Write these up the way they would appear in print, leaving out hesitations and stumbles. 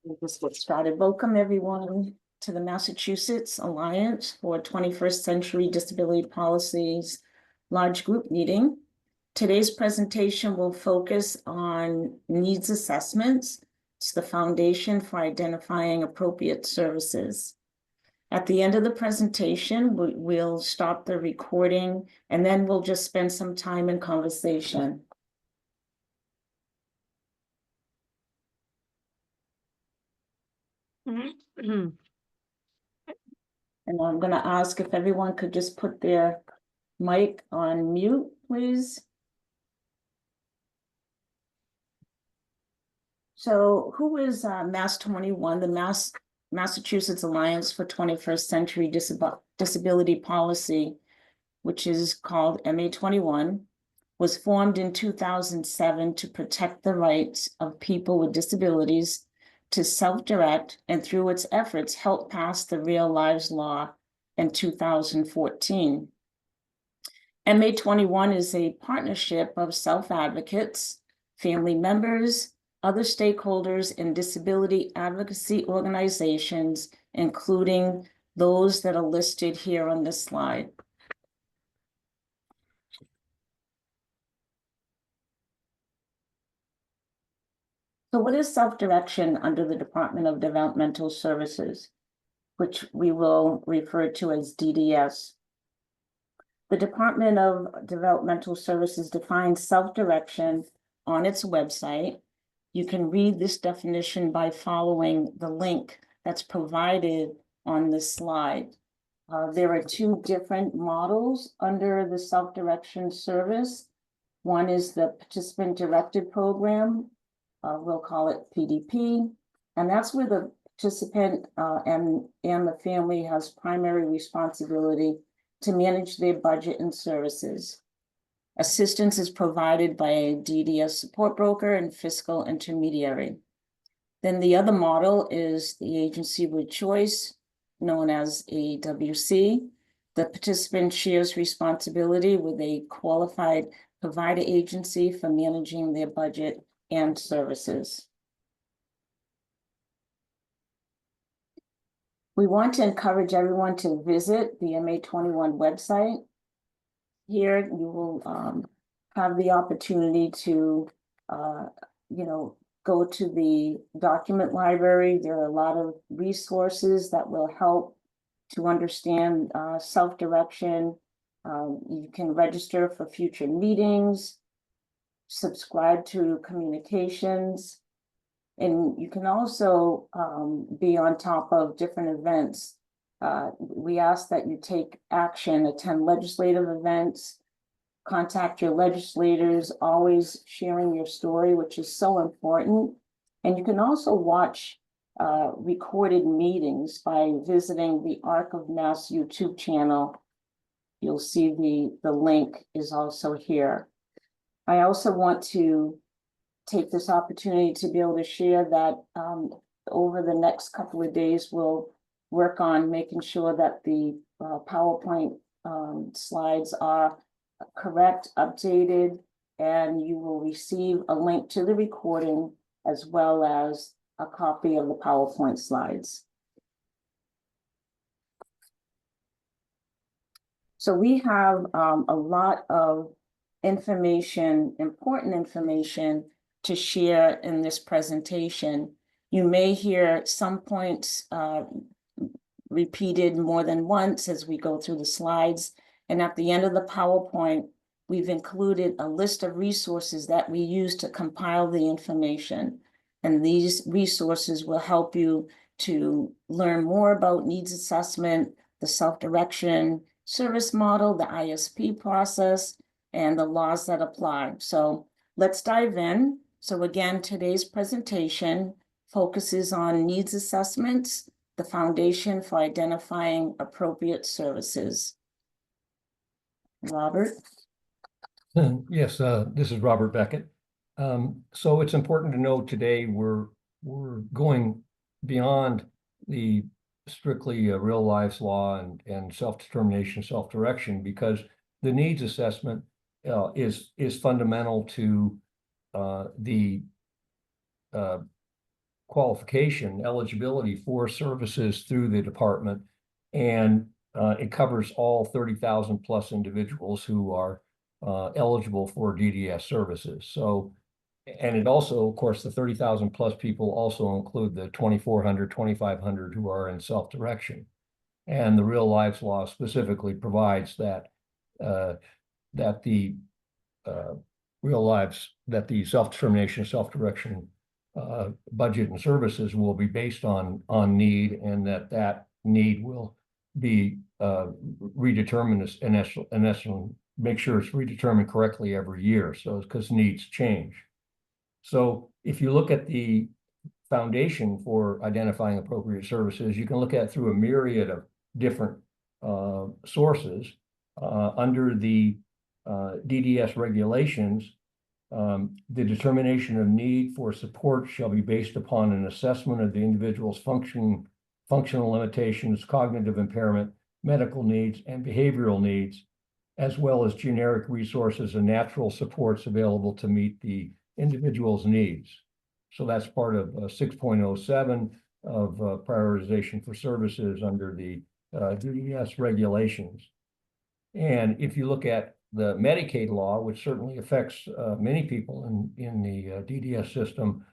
We'll just get started. Welcome, everyone, to the Massachusetts Alliance for 21st Century Disability Policies large group meeting. Today's presentation will focus on needs assessments. It's the foundation for identifying appropriate services. At the end of the presentation, we'll stop the recording, and then we'll just spend some time in conversation. And I'm going to ask if everyone could just put their mic on mute, please. So who is MA21, the Massachusetts Alliance for 21st Century Disability Policy, which is called MA21, was formed in 2007 to protect the rights of people with disabilities to self-direct, and through its efforts helped pass the Real Lives Law in 2014. MA21 is a partnership of self-advocates, family members, other stakeholders, and disability advocacy organizations, including those that are listed here on this slide. So what is self-direction under the Department of Developmental Services, which we will refer to as DDS? The Department of Developmental Services defines self-direction on its website. You can read this definition by following the link that's provided on this slide. There are two different models under the self-direction service. One is the participant-directed program. We'll call it PDP, and that's where the participant and the family has primary responsibility to manage their budget and services. Assistance is provided by a DDS support broker and fiscal intermediary. Then the other model is the agency with choice, known as AWC. The participant shares responsibility with a qualified provider agency for managing their budget and services. We want to encourage everyone to visit the MA21 website. Here you will have the opportunity to, go to the document library. There are a lot of resources that will help to understand self-direction. You can register for future meetings, subscribe to communications, and you can also be on top of different events. We ask that you take action, attend legislative events, contact your legislators, always sharing your story, which is so important. And you can also watch recorded meetings by visiting the Arc of Mass YouTube channel. You'll see the link is also here. I also want to take this opportunity to be able to share that over the next couple of days, we'll work on making sure that the PowerPoint slides are correct, updated, and you will receive a link to the recording as well as a copy of the PowerPoint slides. So we have a lot of information, important information to share in this presentation. You may hear some points repeated more than once as we go through the slides. And at the end of the PowerPoint, we've included a list of resources that we use to compile the information. And these resources will help you to learn more about needs assessment, the self-direction service model, the ISP process, and the laws that apply. So let's dive in. So again, today's presentation focuses on needs assessments, the foundation for identifying appropriate services. Robert? Yes, this is Robert Beckett. So it's important to know today we're going beyond the strictly real lives law and self-determination, self-direction, because the needs assessment is fundamental to the qualification, eligibility for services through the department. And it covers all 30,000 plus individuals who are eligible for DDS services. So, and it also, of course, the 30,000 plus people also include the 2,400, 2,500 who are in self-direction. And the Real Lives Law specifically provides that that the self-determination, self-direction budget and services will be based on need, and that need will be redetermined and make sure it's redetermined correctly every year. So because needs change. So if you look at the foundation for identifying appropriate services, you can look at it through a myriad of different sources. Under the DDS regulations, the determination of need for support shall be based upon an assessment of the individual's functional limitations, cognitive impairment, medical needs, and behavioral needs, as well as generic resources and natural supports available to meet the individual's needs. So that's part of 6.07 of prioritization for services under the DDS regulations. And if you look at the Medicaid law, which certainly affects many people in the DDS system,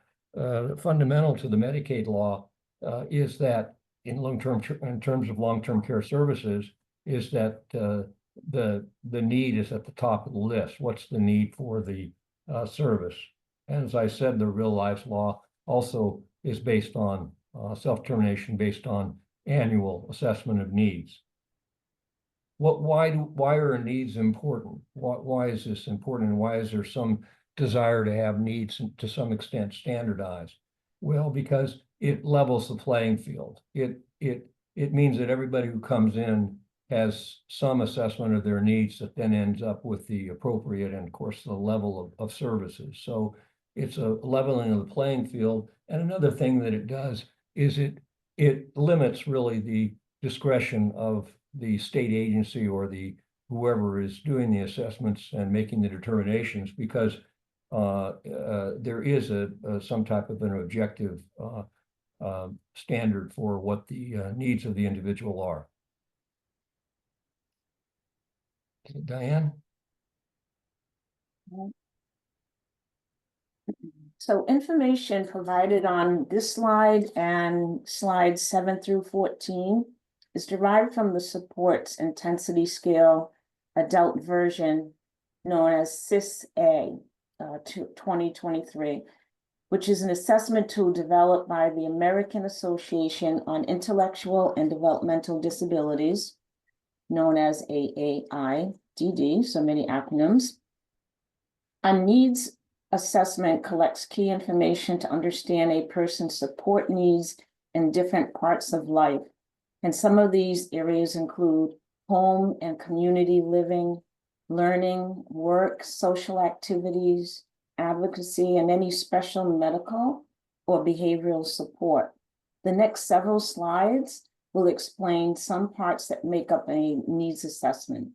fundamental to the Medicaid law is that in terms of long-term care services, is that the need is at the top of the list. What's the need for the service? And as I said, the Real Lives Law also is based on self-determination based on annual assessment of needs. Why are needs important? Why is this important? And why is there some desire to have needs to some extent standardized? Well, because it levels the playing field. It means that everybody who comes in has some assessment of their needs that then ends up with the appropriate and, of course, the level of services. So it's a leveling of the playing field. And another thing that it does is it limits really the discretion of the state agency or the whoever is doing the assessments and making the determinations, because there is some type of an objective standard for what the needs of the individual are. Diane? So information provided on this slide and slides 7 through 14 is derived from the supports intensity scale adult version known as CIS-A 2023, which is an assessment tool developed by the American Association on Intellectual and Developmental Disabilities, known as AAIDD, so many acronyms. A needs assessment collects key information to understand a person's support needs in different parts of life. And some of these areas include home and community living, learning, work, social activities, advocacy, and any special medical or behavioral support. The next several slides will explain some parts that make up a needs assessment.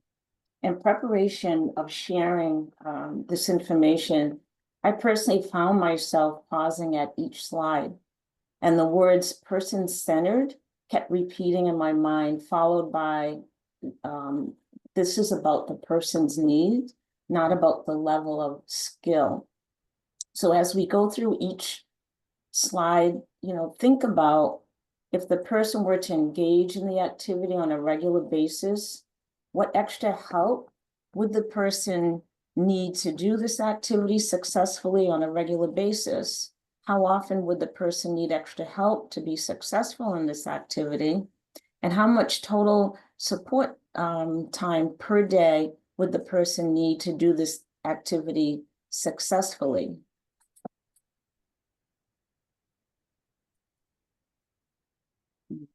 In preparation of sharing this information, I personally found myself pausing at each slide, and the words person-centered kept repeating in my mind, followed by, this is about the person's needs, not about the level of skill. So as we go through each slide, think about if the person were to engage in the activity on a regular basis, what extra help would the person need to do this activity successfully on a regular basis? How often would the person need extra help to be successful in this activity? And how much total support time per day would the person need to do this activity successfully?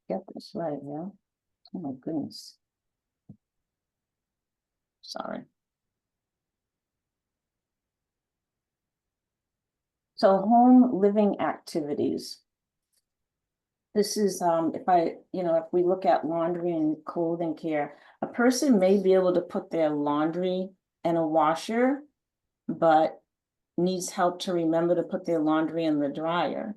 Get this right, yeah? Oh my goodness. Sorry. So home living activities. This is if we look at laundry and clothing care, a person may be able to put their laundry in a washer, but needs help to remember to put their laundry in the dryer.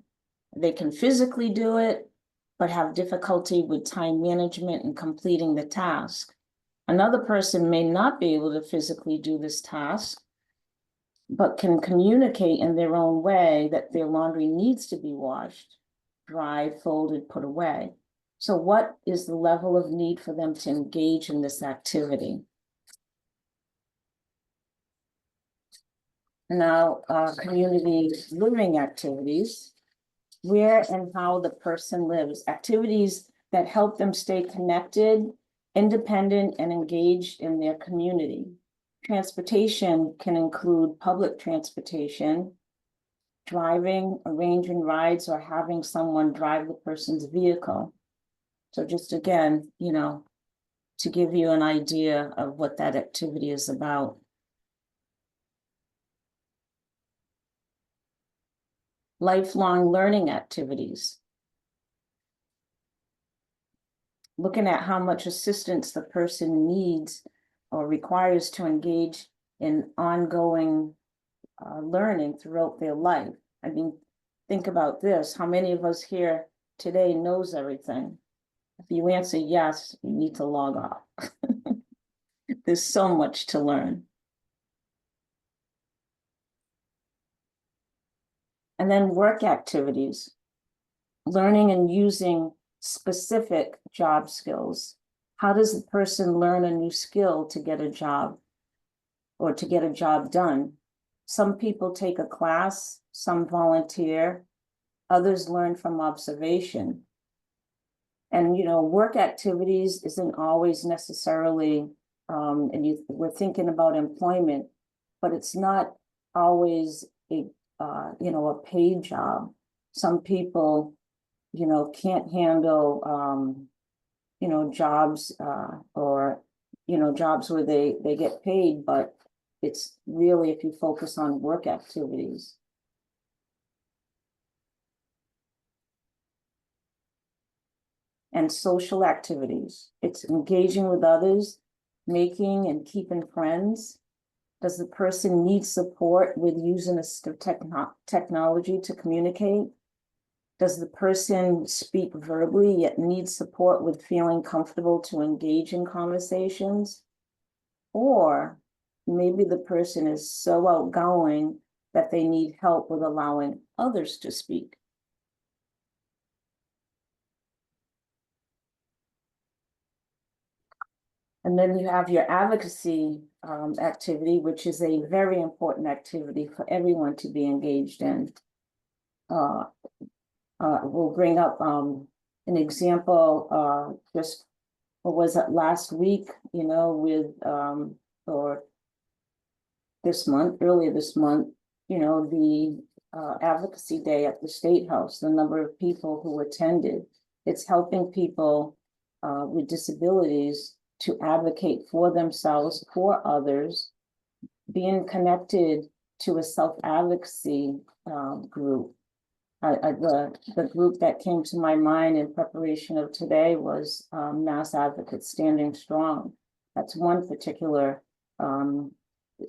they can physically do it, but have difficulty with time management and completing the task. Another person may not be able to physically do this task, but can communicate in their own way that their laundry needs to be washed, dried, folded, put away. So what is the level of need for them to engage in this activity? Now, community living activities, where and how the person lives, activities that help them stay connected, independent, and engaged in their community. Transportation can include public transportation, driving, arranging rides, or having someone drive the person's vehicle. So just again, you know, to give you an idea of what that activity is about. Lifelong learning activities. Looking at how much assistance the person needs or requires to engage in ongoing learning throughout their life. I mean, think about this. How many of us here today knows everything? If you answer yes, you need to log off. There's so much to learn. And then work activities, learning and using specific job skills. How does the person learn a new skill to get a job or to get a job done? Some people take a class, some volunteer, others learn from observation. And, you know, work activities isn't always necessarily, we're thinking about employment, but it's not always a, you know, a paid job. Some people, you know, can't handle, you know, jobs or, you know, jobs where they get paid, but it's really if you focus on work activities. And social activities. It's engaging with others, making and keeping friends. Does the person need support with using technology to communicate? Does the person speak verbally yet need support with feeling comfortable to engage in conversations? Or maybe the person is so outgoing that they need help with allowing others to speak. And then you have your advocacy activity, which is a very important activity for everyone to be engaged in. We'll bring up an example, just what was it last week, you know, with, or this month, earlier this month, you know, the advocacy day at the State House, the number of people who attended. It's helping people with disabilities to advocate for themselves, for others, being connected to a self-advocacy group. The group that came to my mind in preparation of today was Mass Advocates Standing Strong. That's one particular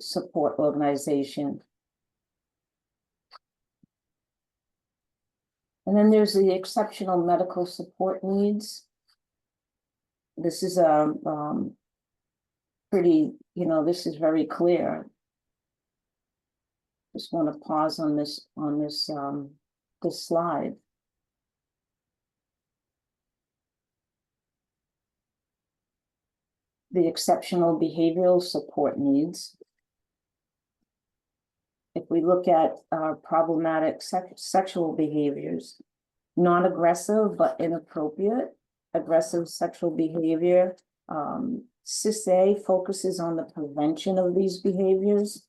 support organization. And then there's the exceptional medical support needs. This is a pretty, you know, this is very clear. Just want to pause on this this slide. The exceptional behavioral support needs. If we look at problematic sexual behaviors, non-aggressive but inappropriate, aggressive sexual behavior, CIS-A focuses on the prevention of these behaviors.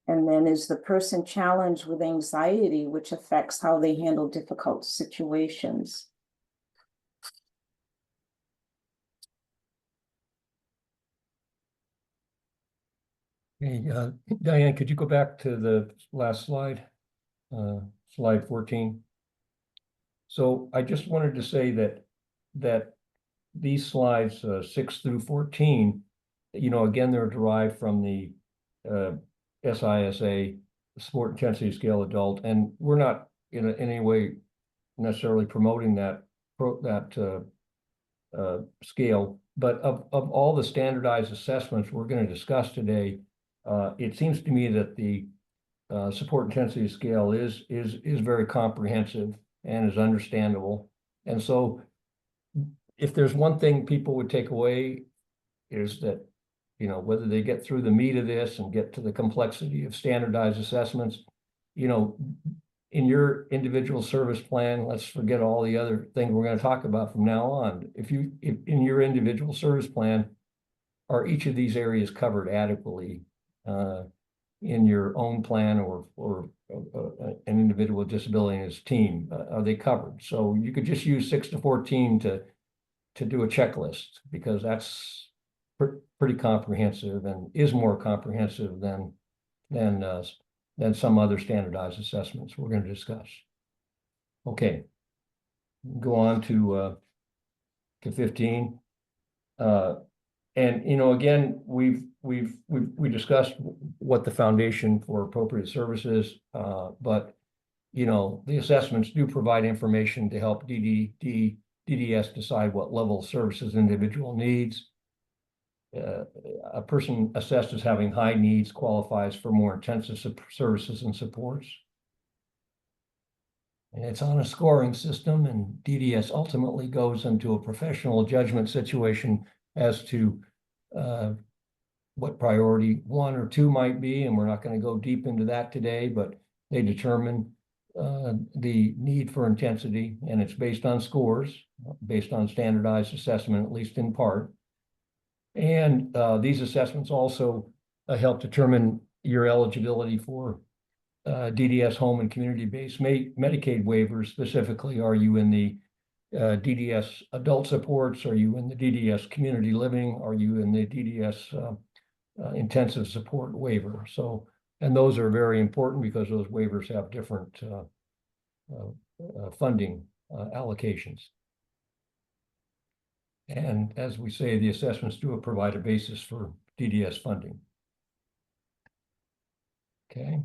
And then is the person challenged with anxiety, which affects how they handle difficult situations. Hey, Diane, could you go back to the last slide, slide 14? So I just wanted to say that these slides 6 through 14, you know, again, they're derived from the SISA support intensity scale adult, and we're not in any way necessarily promoting that scale, but of all the standardized assessments we're going to discuss today, it seems to me that the support intensity scale is very comprehensive and is understandable. And so if there's one thing people would take away is that, you know, whether they get through the meat of this and get to the complexity of standardized assessments, you know, in your individual service plan, let's forget all the other things we're going to talk about from now on. If in your individual service plan, are each of these areas covered adequately in your own plan or an individual with disability and his team? Are they covered? So you could just use 6 to 14 to do a checklist, because that's pretty comprehensive and is more comprehensive than some other standardized assessments we're going to discuss. Okay, go on to 15. And you know, again, we discussed what the foundation for appropriate services, but you know, the assessments do provide information to help DDS decide what level of services an individual needs. A person assessed as having high needs qualifies for more intensive services and supports. And it's on a scoring system, and DDS ultimately goes into a professional judgment situation as to what priority 1 or 2 might be, and we're not going to go deep into that today, but they determine the need for intensity, and it's based on scores, based on standardized assessment, at least in part. And these assessments also help determine your eligibility for DDS home and community-based Medicaid waivers. Specifically, are you in the DDS adult supports? Are you in the DDS community living? Are you in the DDS intensive support waiver? So, and those are very important because those waivers have different funding allocations. And as we say, the assessments do provide a basis for DDS funding. Okay.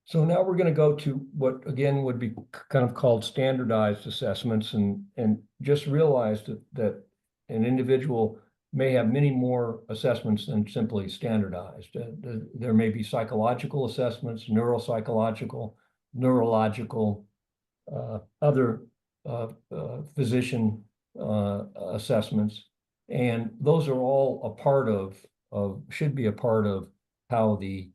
So now we're going to go to what again would be kind of called standardized assessments, and just realize that an individual may have many more assessments than simply standardized. There may be psychological assessments, neuropsychological, neurological, other physician assessments, and those are all a part of should be a part of how the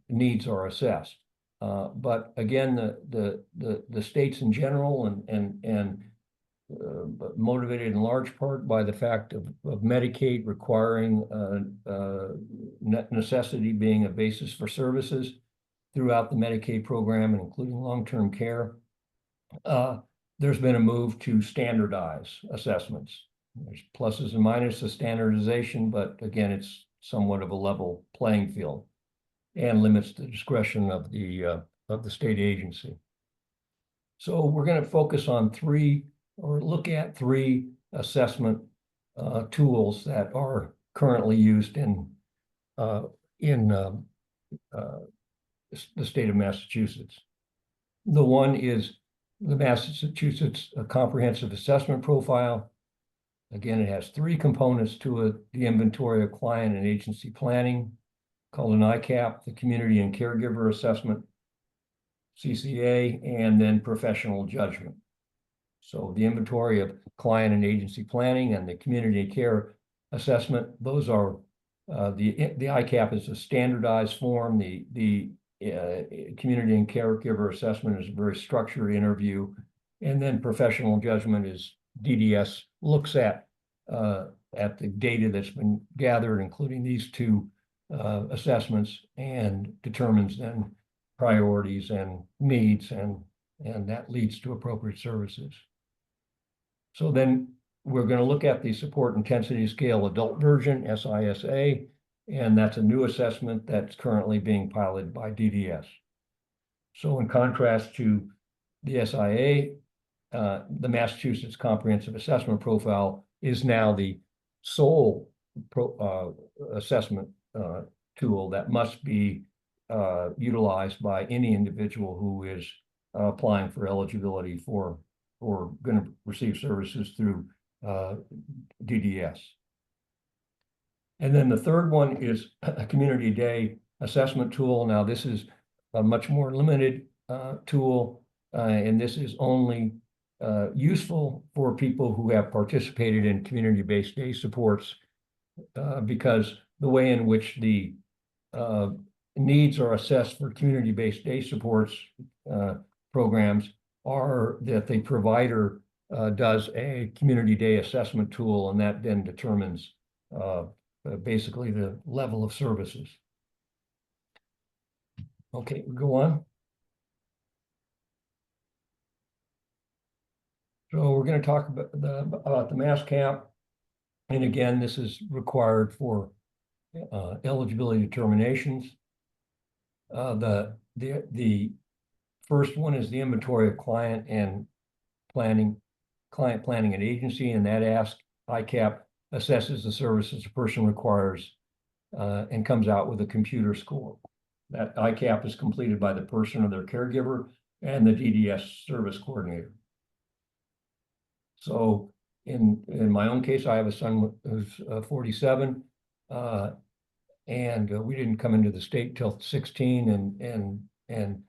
needs are assessed. But again, the states in general and motivated in large part by the fact of Medicaid requiring necessity being a basis for services throughout the Medicaid program, and including long-term care. There's been a move to standardize assessments. There's pluses and minuses of standardization, but again, it's somewhat of a level playing field and limits the discretion of the state agency. So we're going to focus on look at three assessment tools that are currently used in the state of Massachusetts. The one is the Massachusetts Comprehensive Assessment Profile. Again, it has 3 components to it: the inventory of client and agency planning, called an ICAP, the community and caregiver assessment, CCA, and then professional judgment. So the inventory of client and agency planning and the community care assessment, those are the ICAP is a standardized form. The community and caregiver assessment is a very structured interview, and then professional judgment is DDS looks at the data that's been gathered, including these 2 assessments, and determines then priorities and needs, and that leads to appropriate services. So then we're going to look at the Support Intensity Scale Adult version, SISA, and that's a new assessment that's currently being piloted by DDS. So in contrast to the SIA, the Massachusetts Comprehensive Assessment Profile is now the sole assessment tool that must be utilized by any individual who is applying for eligibility for or going to receive services through DDS. And then the third one is a community day assessment tool. Now, this is a much more limited tool, and this is only useful for people who have participated in community-based day supports, because the way in which the needs are assessed for community-based day supports programs are that the provider does a community day assessment tool, and that then determines basically the level of services. Okay, go on. So we're going to talk about the MASCAP. And again, this is required for eligibility determinations. The first one is the inventory of client planning and agency, and that asks ICAP assesses the services a person requires and comes out with a computer score. That ICAP is completed by the person or their caregiver and the DDS service coordinator. So in my own case, I have a son who's 47, and we didn't come into the state till 16 and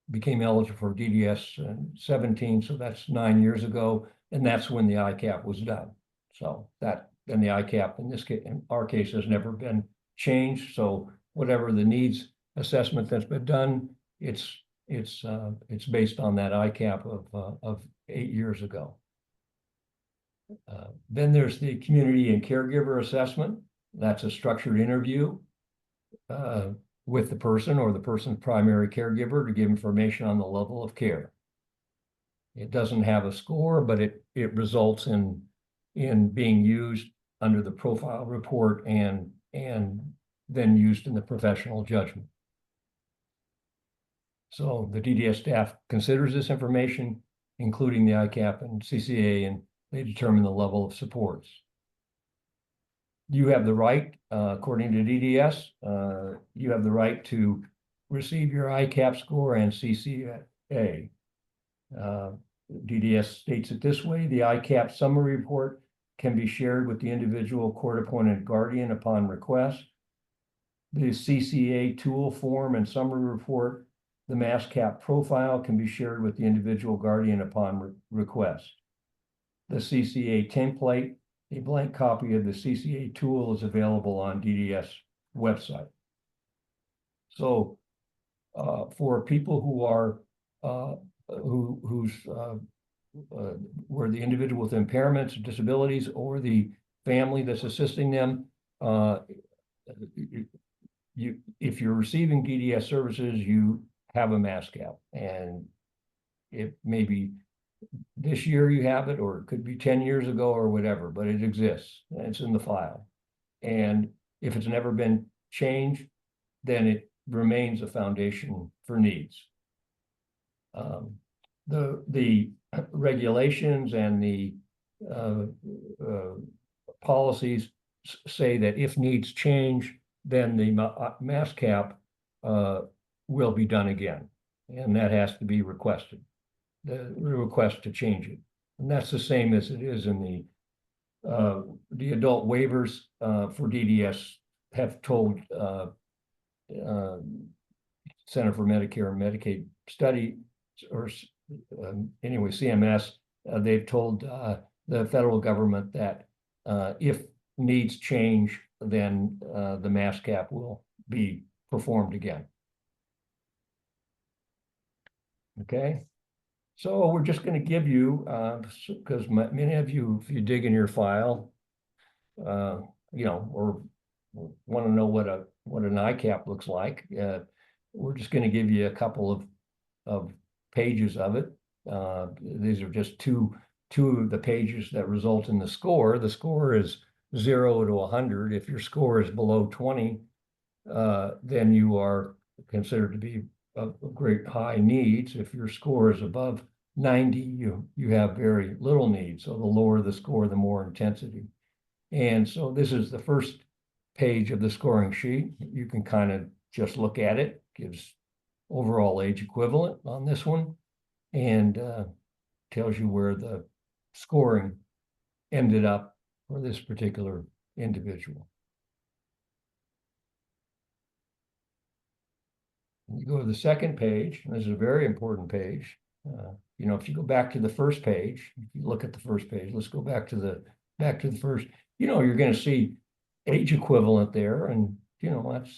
became eligible for DDS in 17, so that's 9 years ago, and that's when the ICAP was done. So that, and the ICAP in this case, in our case, has never been changed. So whatever the needs assessment that's been done, it's based on that ICAP of 8 years ago. Then there's the community and caregiver assessment. That's a structured interview with the person or the person's primary caregiver to give information on the level of care. It doesn't have a score, but it results in being used under the profile report and then used in the professional judgment. So the DDS staff considers this information, including the ICAP and CCA, and they determine the level of supports. You have the right, according to DDS, you have the right to receive your ICAP score and CCA. DDS states it this way: the ICAP summary report can be shared with the individual court-appointed guardian upon request. The CCA tool form and summary report, the MASCAP profile, can be shared with the individual guardian upon request. The CCA template, a blank copy of the CCA tool, is available on DDS website. So for people who are where the individual with impairments, disabilities, or the family that's assisting them, if you're receiving DDS services, you have a MASCAP, and it may be this year you have it, or it could be 10 years ago or whatever, but it exists and it's in the file. And if it's never been changed, then it remains a foundation for needs. The regulations and the policies say that if needs change, then the MASCAP will be done again, and that has to be requested. The request to change it, and that's the same as it is in the adult waivers for DDS have told Center for Medicare and Medicaid Study, or anyway, CMS, they've told the federal government that if needs change, then the MASCAP will be performed again. Okay. So we're just going to give you, because many of you, if you dig in your file, you know, or want to know what an ICAP looks like, we're just going to give you a couple of pages of it. These are just two of the pages that result in the score. The score is 0 to 100. If your score is below 20, then you are considered to be of great high needs. If your score is above 90, you have very little need. So the lower the score, the more intensity. And so this is the first page of the scoring sheet. You can kind of just look at it, gives overall age equivalent on this one, and tells you where the scoring ended up for this particular individual. You go to the second page, and this is a very important page. If you go back to the first page, if you look at the first page, let's go back to the first, you're going to see age equivalent there, and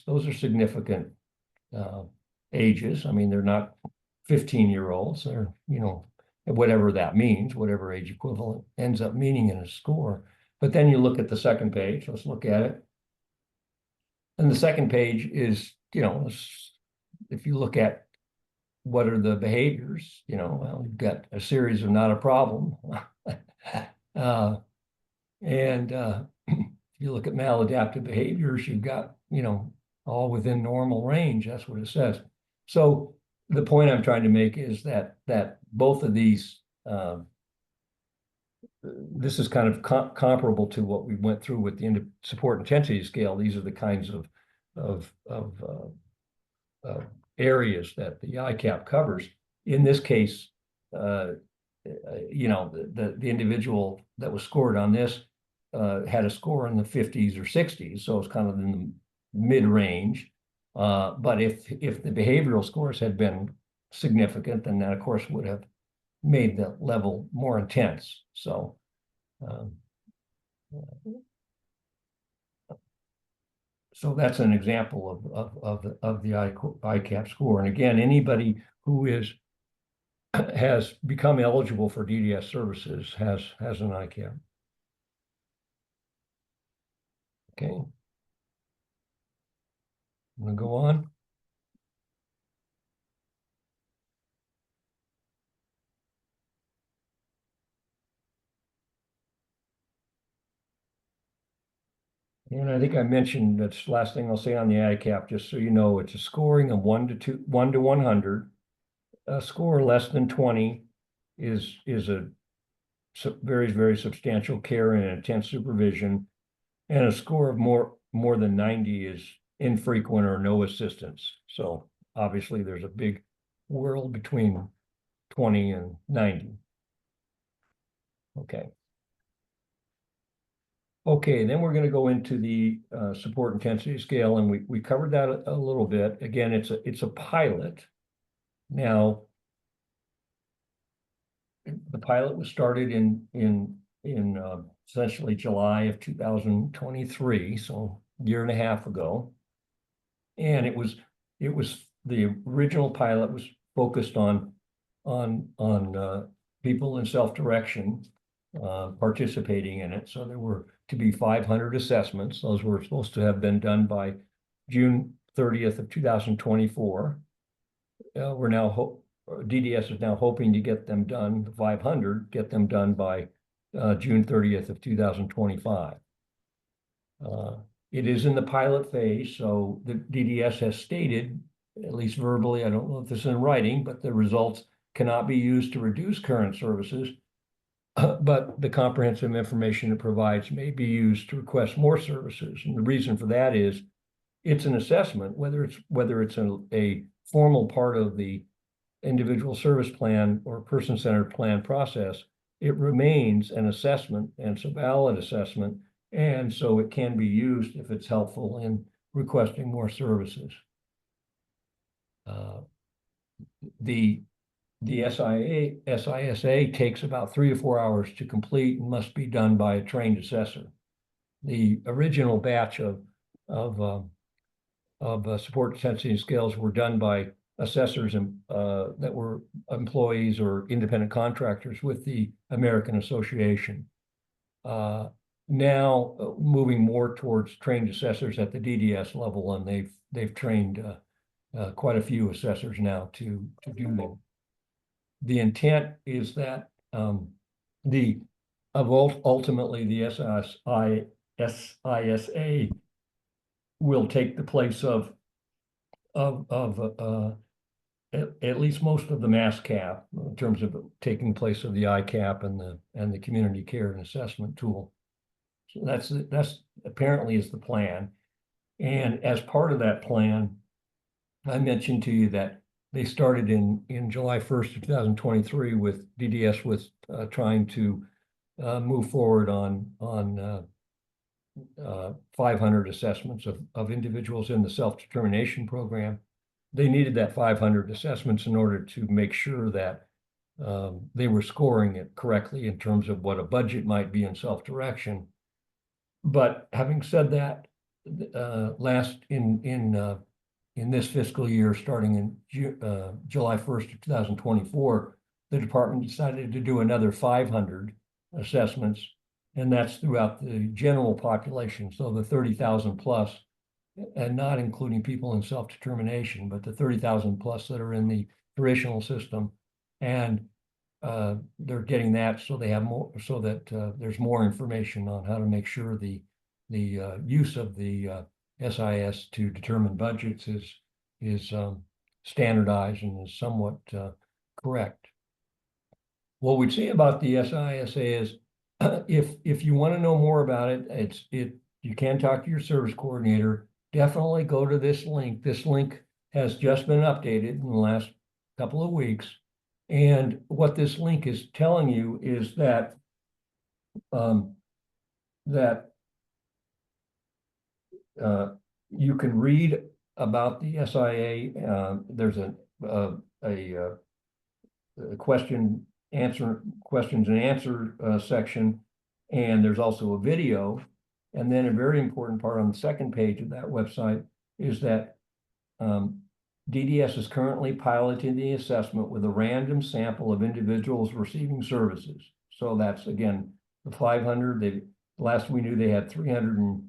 those are significant ages. I mean, they're not 15-year-olds, they're, whatever that means, whatever age equivalent ends up meaning in a score. But then you look at the second page, let's look at it. And the second page is, if you look at what are the behaviors, well, you've got a series of not a problem. If you look at maladaptive behaviors, you've got, all within normal range. That's what it says. So the point I'm trying to make is that both of these, this is kind of comparable to what we went through with the support intensity scale. These are the kinds of areas that the ICAP covers. In this case, the individual that was scored on this had a score in the 50s or 60s, so it's kind of in the mid-range. But if the behavioral scores had been significant, then that, of course, would have made the level more intense. So so that's an example of the ICAP score. And again, anybody who has become eligible for DDS services has an ICAP. Okay. I'm going to go on. And I think I mentioned, that's the last thing I'll say on the ICAP, just so you know, it's a scoring of 1 to 100. A score less than 20 is a very, very substantial care and intense supervision. And a score of more than 90 is infrequent or no assistance. So obviously there's a big world between 20 and 90. Okay. Okay, then we're going to go into the support intensity scale, and we covered that a little bit. Again, it's a pilot. Now, the pilot was started in essentially July of 2023, so a year and a half ago. And it was the original pilot was focused on people in self-direction participating in it. So there were to be 500 assessments. Those were supposed to have been done by June 30th of 2024. We're now DDS is now hoping to get them done, the 500, get them done by June 30th of 2025. It is in the pilot phase, so the DDS has stated, at least verbally, I don't know if this is in writing, but the results cannot be used to reduce current services, but the comprehensive information it provides may be used to request more services. And the reason for that is it's an assessment, whether it's a formal part of the individual service plan or person-centered plan process, it remains an assessment, and it's a valid assessment, and so it can be used if it's helpful in requesting more services. The SISA takes about 3 to 4 hours to complete and must be done by a trained assessor. The original batch of support intensity scales were done by assessors that were employees or independent contractors with the American Association. Now moving more towards trained assessors at the DDS level, and they've trained quite a few assessors now to do that. The intent is that ultimately the SISA will take the place of at least most of the mass cap in terms of taking place of the ICAP and the community care and assessment tool. So that's apparently is the plan. And as part of that plan, I mentioned to you that they started in July 1st of 2023 with DDS trying to move forward on 500 assessments of individuals in the self-determination program. They needed that 500 assessments in order to make sure that they were scoring it correctly in terms of what a budget might be in self-direction. But having said that, in this fiscal year, starting in July 1st of 2024, the department decided to do another 500 assessments, and that's throughout the general population, so the 30,000 plus, and not including people in self-determination, but the 30,000 plus that are in the traditional system. And they're getting that so they have more, so that there's more information on how to make sure the use of the SIS to determine budgets is standardized and is somewhat correct. What we'd say about the SISA is if you want to know more about it, you can talk to your service coordinator. Definitely go to this link. This link has just been updated in the last couple of weeks. And what this link is telling you is that you can read about the SIA. There's a questions and answer section, and there's also a video. And then a very important part on the second page of that website is that DDS is currently piloting the assessment with a random sample of individuals receiving services. So that's, again, the 500. Last we knew they had 300 and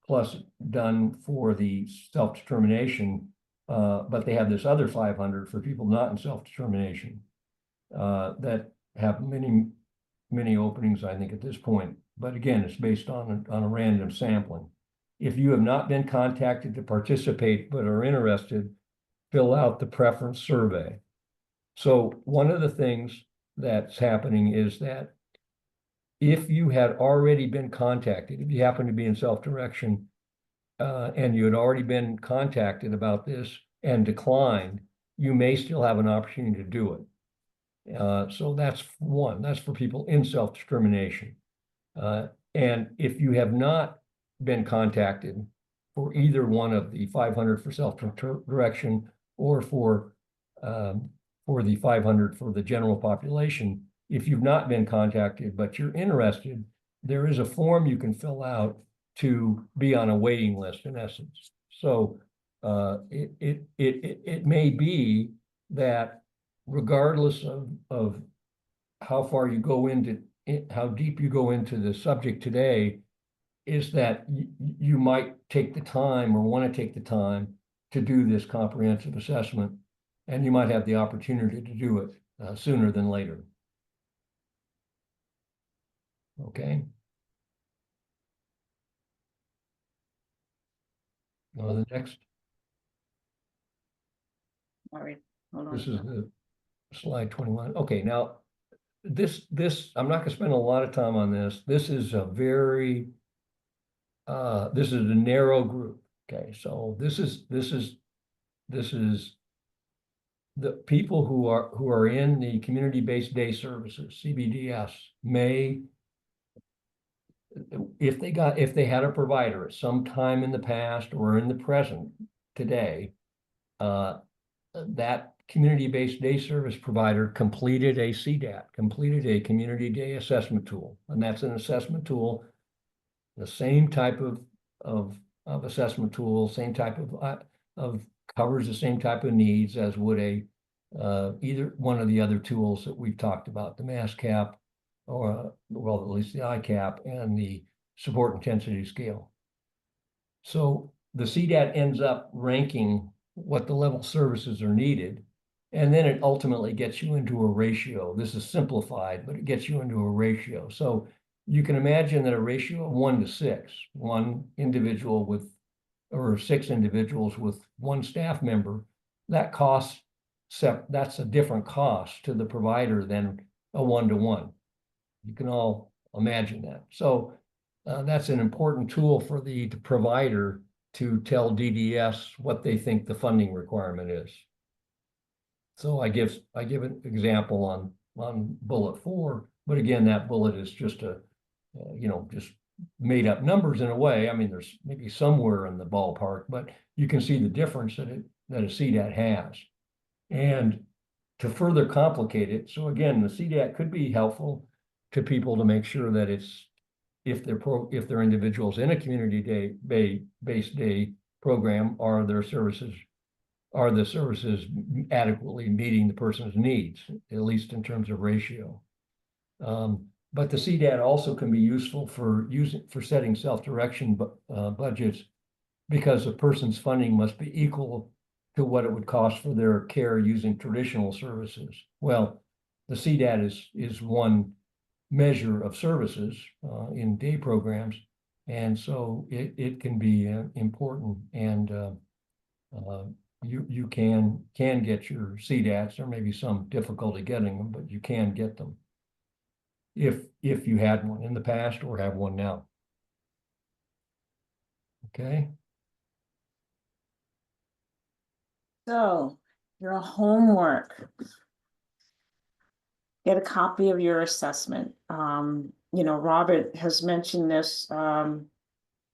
plus done for the self-determination, but they have this other 500 for people not in self-determination that have many openings, I think, at this point. But again, it's based on a random sampling. If you have not been contacted to participate but are interested, fill out the preference survey. So one of the things that's happening is that if you had already been contacted, if you happen to be in self-direction and you had already been contacted about this and declined, you may still have an opportunity to do it. So that's one. That's for people in self-determination. And if you have not been contacted for either one of the 500 for self-direction or for the 500 for the general population, if you've not been contacted but you're interested, there is a form you can fill out to be on a waiting list, in essence. So it may be that regardless of how far you go into it, how deep you go into the subject today, is that you might take the time or want to take the time to do this comprehensive assessment, and you might have the opportunity to do it sooner than later. Okay. The next. All right, hold on. This is the slide 21. Okay, now this I'm not going to spend a lot of time on this. This is a very this is a narrow group. Okay, so this is the people who are in the community-based day services, CBDS, may, if they had a provider at some time in the past or in the present today, that community-based day service provider completed a CDAT, completed a community day assessment tool. And that's an assessment tool, the same type of assessment tool, same type of covers the same type of needs as would either one of the other tools that we've talked about, the MASCAP, or well, at least the ICAP and the support intensity scale. So the CDAT ends up ranking what the level services are needed, and then it ultimately gets you into a ratio. This is simplified, but it gets you into a ratio. So you can imagine that a ratio of 1 to 6, one individual with, or 6 individuals with one staff member, that's a different cost to the provider than a 1-to-1. You can all imagine that. So that's an important tool for the provider to tell DDS what they think the funding requirement is. So I give an example on bullet 4, but again, that bullet is just just made up numbers in a way. I mean, there's maybe somewhere in the ballpark, but you can see the difference that a CDAT has. And to further complicate it, so again, the CDAT could be helpful to people to make sure that if they're individuals in a community-based day program, are the services adequately meeting the person's needs, at least in terms of ratio. But the CDAT also can be useful for setting self-direction budgets, because a person's funding must be equal to what it would cost for their care using traditional services. Well, the CDAT is one measure of services in day programs, and so it can be important, and you can get your CDATs. There may be some difficulty getting them, but you can get them if you had one in the past or have one now. Okay. So your homework. Get a copy of your assessment. Robert has mentioned this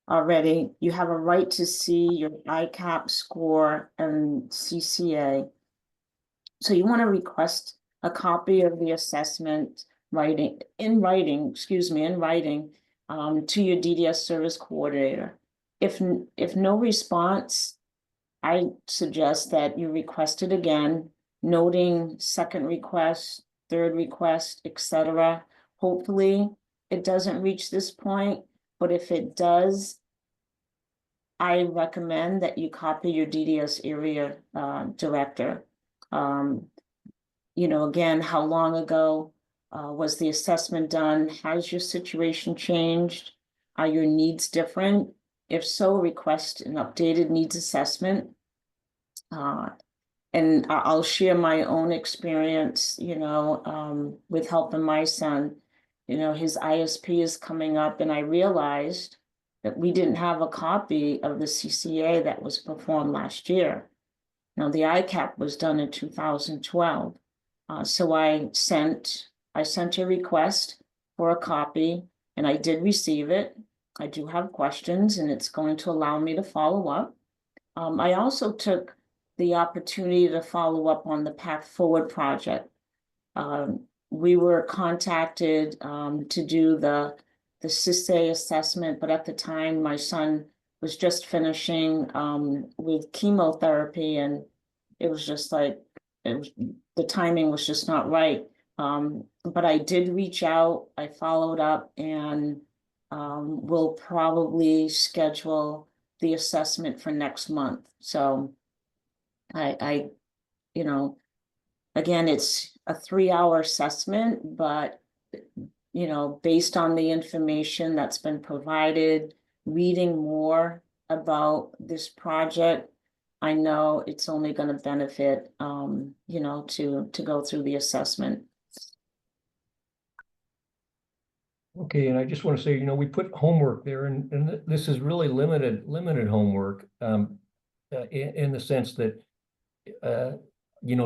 already. You have a right to see your ICAP score and CCA. So you want to request a copy of the assessment in writing to your DDS service coordinator. If no response, I suggest that you request it again, noting second request, third request, etc. Hopefully it doesn't reach this point, but if it does, I recommend that you copy your DDS area director. Again, how long ago was the assessment done? Has your situation changed? Are your needs different? If so, request an updated needs assessment. And I'll share my own experience, with helping my son. His ISP is coming up, and I realized that we didn't have a copy of the CCA that was performed last year. Now, the ICAP was done in 2012. So I sent a request for a copy, and I did receive it. I do have questions, and it's going to allow me to follow up. I also took the opportunity to follow up on the Path Forward project. We were contacted to do the CISA assessment, but at the time my son was just finishing with chemotherapy, and it was just like the timing was just not right. But I did reach out, I followed up, and we'll probably schedule the assessment for next month. So again, it's a 3-hour assessment, but, based on the information that's been provided, reading more about this project, I know it's only going to benefit, to go through the assessment. Okay, and I just want to say, we put homework there, and this is really limited homework in the sense that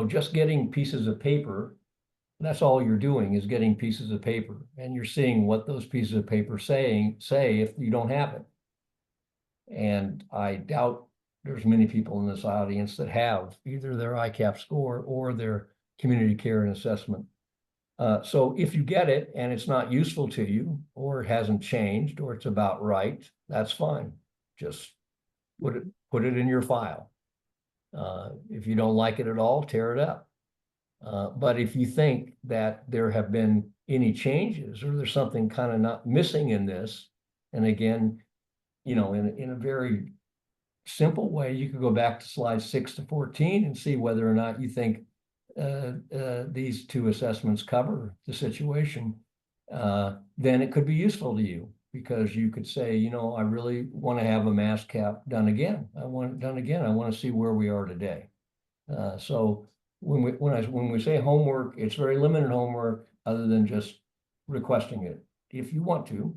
just getting pieces of paper, that's all you're doing is getting pieces of paper, and you're seeing what those pieces of paper say if you don't have it. And I doubt there's many people in this audience that have either their ICAP score or their community care and assessment. So if you get it and it's not useful to you, or it hasn't changed, or it's about right, that's fine. Just put it in your file. If you don't like it at all, tear it up. But if you think that there have been any changes, or there's something kind of not missing in this, and again, in a very simple way, you could go back to slides 6 to 14 and see whether or not you think these two assessments cover the situation. Then it could be useful to you, because you could say, I really want to have a mass cap done again. I want it done again. I want to see where we are today. So when we say homework, it's very limited homework, other than just requesting it if you want to.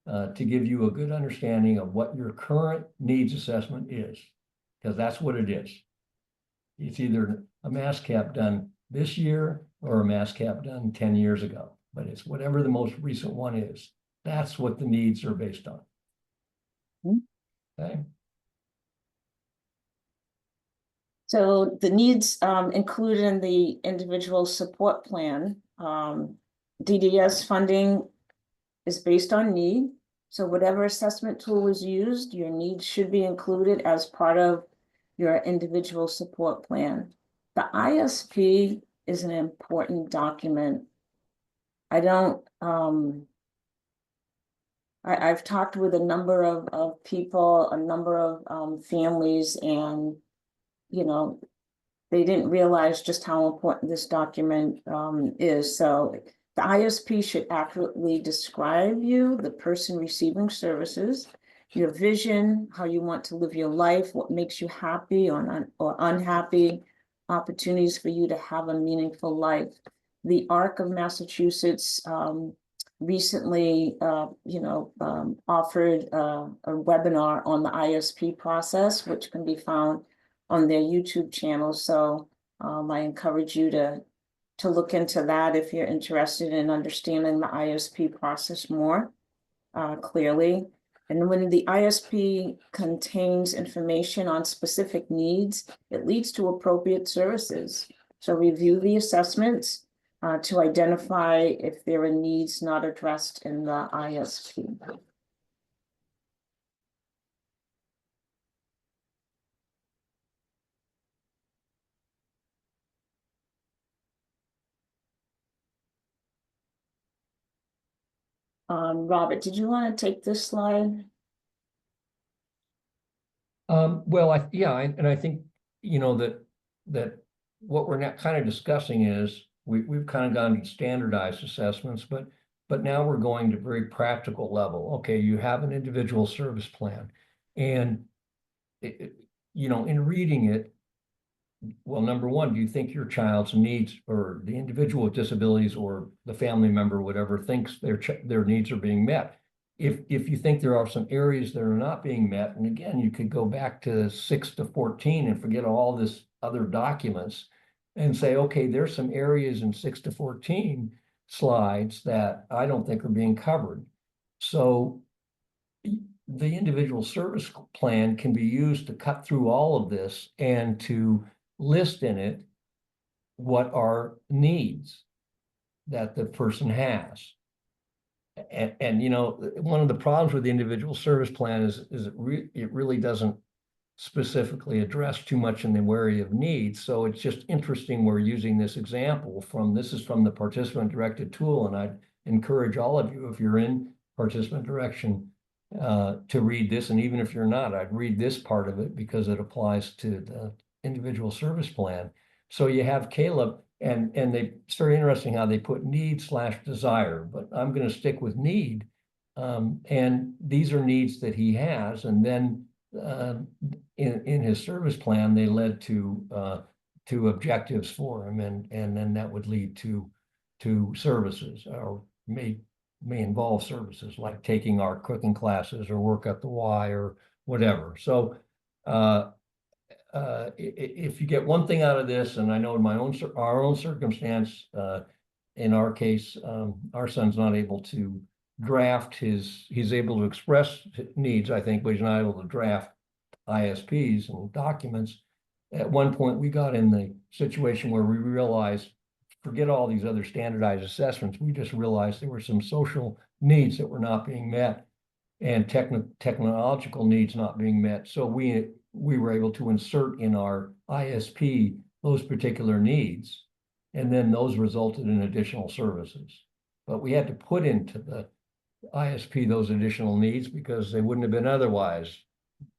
to give you a good understanding of what your current needs assessment is, because that's what it is. It's either a MASCAP done this year or a MASCAP done 10 years ago, but it's whatever the most recent one is. That's what the needs are based on. Okay. So the needs included in the individual support plan, DDS funding is based on need. So whatever assessment tool is used, your needs should be included as part of your individual support plan. The ISP is an important document. I've talked with a number of people, a number of families, and they didn't realize just how important this document is. So the ISP should accurately describe you, the person receiving services, your vision, how you want to live your life, what makes you happy or unhappy, opportunities for you to have a meaningful life. The ARC of Massachusetts recently, offered a webinar on the ISP process, which can be found on their YouTube channel. So I encourage you to look into that if you're interested in understanding the ISP process more clearly. And when the ISP contains information on specific needs, it leads to appropriate services. So review the assessments to identify if there are needs not addressed in the ISP. Robert, did you want to take this slide? Well, I think, that what we're not kind of discussing is we've kind of gone to standardized assessments, but now we're going to very practical level. Okay, you have an individual service plan, and in reading it, well, number one, do you think your child's needs or the individual with disabilities or the family member, whatever, thinks their needs are being met? If you think there are some areas that are not being met, and again, you could go back to 6 to 14 and forget all this other documents and say, okay, there's some areas in 6 to 14 slides that I don't think are being covered. So the individual service plan can be used to cut through all of this and to list in it what are needs that the person has. And one of the problems with the individual service plan is it really doesn't specifically address too much in the area of needs. So it's just interesting we're using this example this is from the participant directed tool, and I'd encourage all of you, if you're in participant direction, to read this, and even if you're not, I'd read this part of it because it applies to the individual service plan. So you have Caleb, and it's very interesting how they put need/desire, but I'm going to stick with need. And these are needs that he has, and then in his service plan, they led to objectives for him, and then that would lead to services, or may involve services like taking our cooking classes or work at the Y or whatever. So if you get one thing out of this, and I know in our own circumstance, in our case, our son's not able to draft he's able to express needs, I think, but he's not able to draft ISPs and documents. At one point, we got in the situation where we realized, forget all these other standardized assessments, we just realized there were some social needs that were not being met and technological needs not being met. So we were able to insert in our ISP those particular needs, and then those resulted in additional services. But we had to put into the ISP those additional needs because they wouldn't have been otherwise,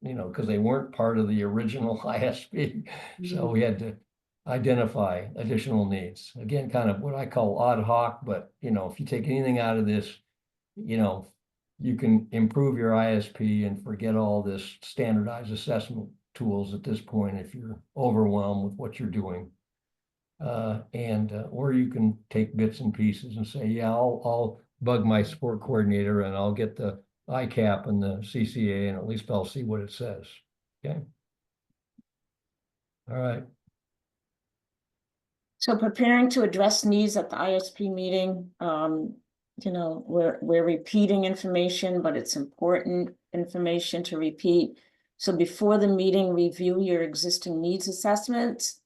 because they weren't part of the original ISP. So we had to identify additional needs. Again, kind of what I call ad hoc, but if you take anything out of this, you can improve your ISP and forget all this standardized assessment tools at this point if you're overwhelmed with what you're doing. Or you can take bits and pieces and say, yeah, I'll bug my support coordinator and I'll get the ICAP and the CCA, and at least I'll see what it says. Okay. All right. So preparing to address needs at the ISP meeting, you know, we're repeating information, but it's important information to repeat. So before the meeting, review your existing needs assessments.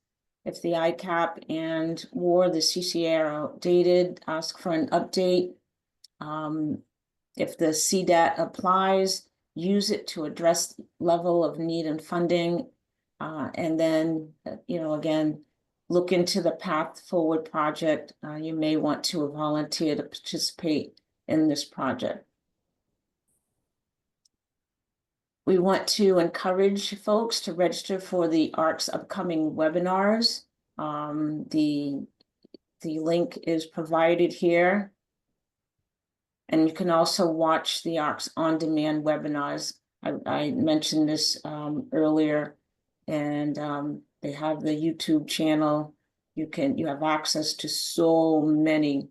If the ICAP or the CCA are outdated, ask for an update. If the CDAT applies, use it to address level of need and funding. And then, you know, again, look into the Path Forward project. You may want to volunteer to participate in this project. We want to encourage folks to register for the ARC's upcoming webinars. The link is provided here. And you can also watch the ARC's on-demand webinars. I mentioned this earlier, and they have the YouTube channel. You have access to so many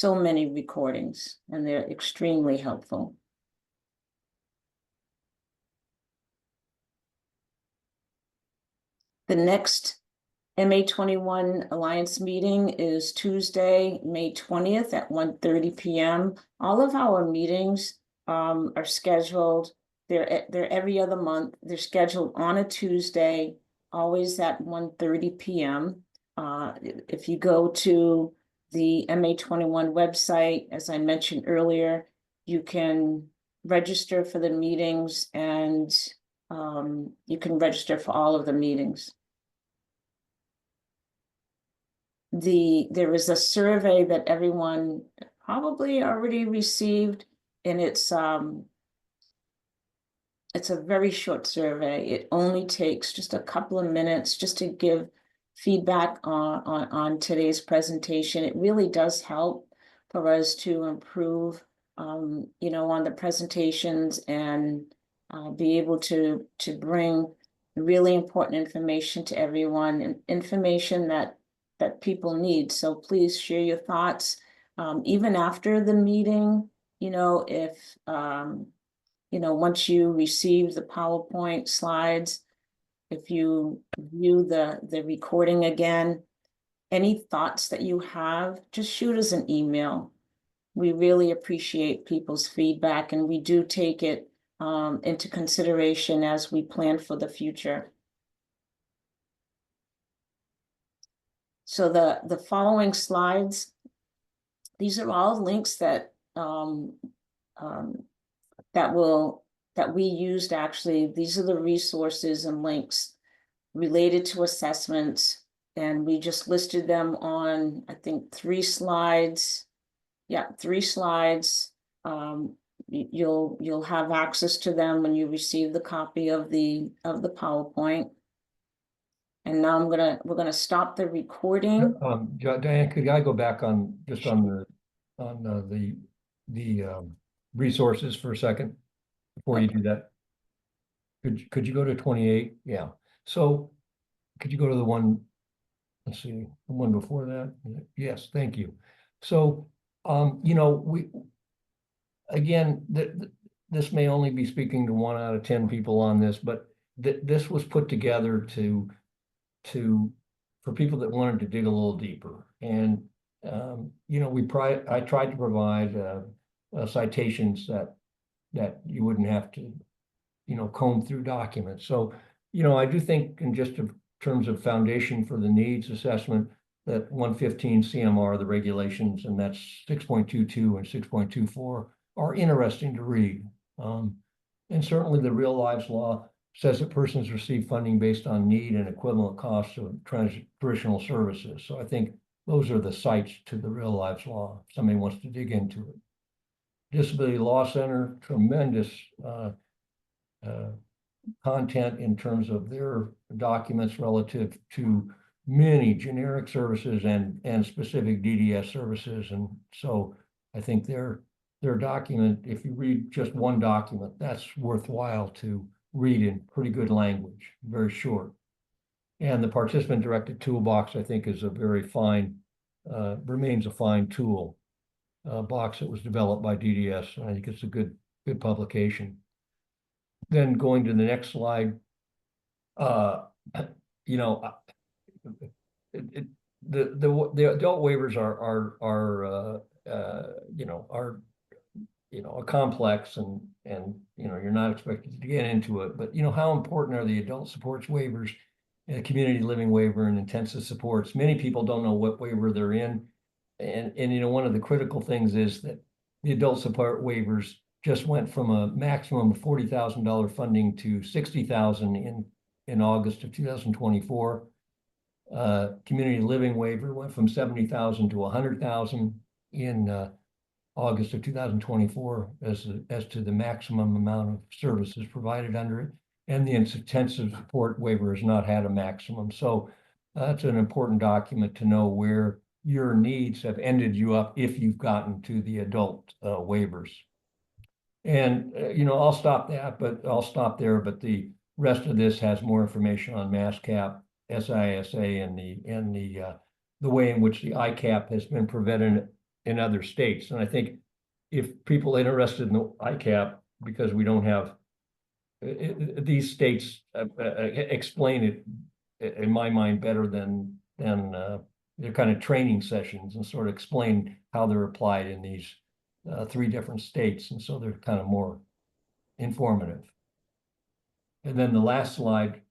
recordings, and they're extremely helpful. The next MA21 Alliance meeting is Tuesday, May 20th at 1:30 p.m. All of our meetings are scheduled. They're every other month. They're scheduled on a Tuesday, always at 1:30 p.m. If you go to the MA21 website, as I mentioned earlier, you can register for the meetings, and you can register for all of the meetings. There is a survey that everyone probably already received, and it's a very short survey. It only takes just a couple of minutes just to give feedback on today's presentation. It really does help for us to improve, you know, on the presentations and be able to bring really important information to everyone, and information that people need. So please share your thoughts, even after the meeting. You know, if you know, once you receive the PowerPoint slides, if you view the recording again, any thoughts that you have, just shoot us an email. We really appreciate people's feedback, and we do take it into consideration as we plan for the future. So the following slides, these are all links that that we used. Actually, these are the resources and links related to assessments, and we just listed them on, I think, 3 slides. Yeah, 3 slides. You'll have access to them when you receive the copy of the PowerPoint. And now we're gonna stop the recording. Diane, could I go back on just on the resources for a second before you do that? Could you go to 28? Yeah. So could you go to the one, let's see, the one before that? Yes, thank you. So you know, again, this may only be speaking to 1 out of 10 people on this, but this was put together for people that wanted to dig a little deeper. And you know, I tried to provide citations that you wouldn't have to, you know, comb through documents. So, you know, I do think in just in terms of foundation for the needs assessment, that 115 CMR, the regulations, and that's 6.22 and 6.24 are interesting to read. And certainly the real lives law says that persons receive funding based on need and equivalent costs of traditional services. So I think those are the sites to the real lives law, if somebody wants to dig into it. Disability Law Center, tremendous content in terms of their documents relative to many generic services and specific DDS services. And so I think their document, if you read just one document, that's worthwhile to read in pretty good language, very short. And the participant directed toolbox, I think, is a very fine, remains a fine tool box that was developed by DDS. And I think it's a good good publication. Then going to the next slide, you know, the adult waivers are a complex and you're not expected to get into it, but how important are the adult supports waivers, community living waiver and intensive supports? Many people don't know what waiver they're in. And one of the critical things is that the adult support waivers just went from a maximum of $40,000 funding to $60,000 in August of 2024. Community living waiver went from $70,000 to $100,000 in August of 2024 as to the maximum amount of services provided under it. And the intensive support waiver has not had a maximum. So that's an important document to know where your needs have ended you up if you've gotten to the adult waivers. And, I'll stop there, but the rest of this has more information on MASCAP, SISA, and the way in which the ICAP has been prevented in other states. And I think if people are interested in the ICAP, because we don't have, these states explain it, in my mind, better than they're kind of training sessions and sort of explain how they're applied in these 3 different states. And so they're kind of more informative. And then the last slide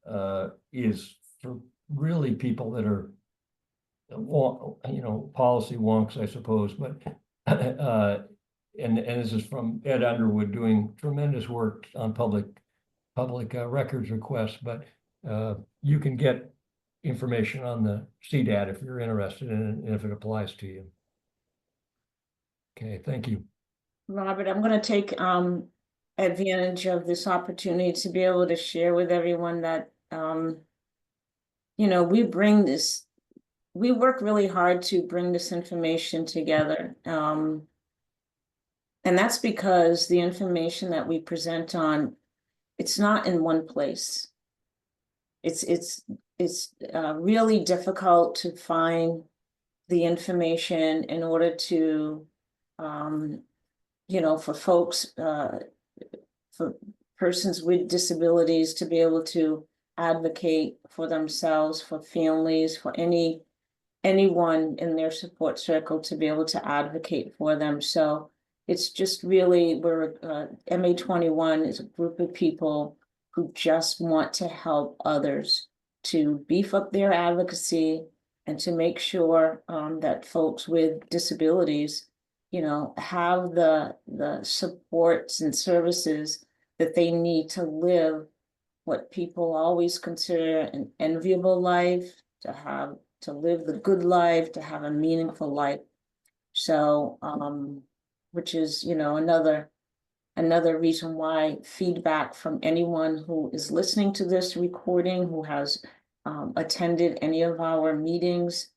is for really people that are, policy wonks, I suppose, but and this is from Ed Underwood, doing tremendous work on public records requests, but you can get information on the CDAT if you're interested in it and if it applies to you. Okay, thank you. Robert, I'm going to take advantage of this opportunity to be able to share with everyone that, we work really hard to bring this information together. And that's because the information that we present on, it's not in one place. It's really difficult to find the information in order to, for folks, for persons with disabilities to be able to advocate for themselves, for families, for anyone in their support circle to be able to advocate for them. So it's just really, MA21 is a group of people who just want to help others to beef up their advocacy and to make sure that folks with disabilities, have the supports and services that they need to live what people always consider an enviable life, to live the good life, to have a meaningful life. So, which is, another reason why feedback from anyone who is listening to this recording, who has attended any of our meetings,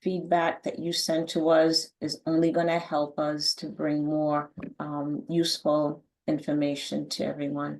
feedback that you send to us is only going to help us to bring more useful information to everyone.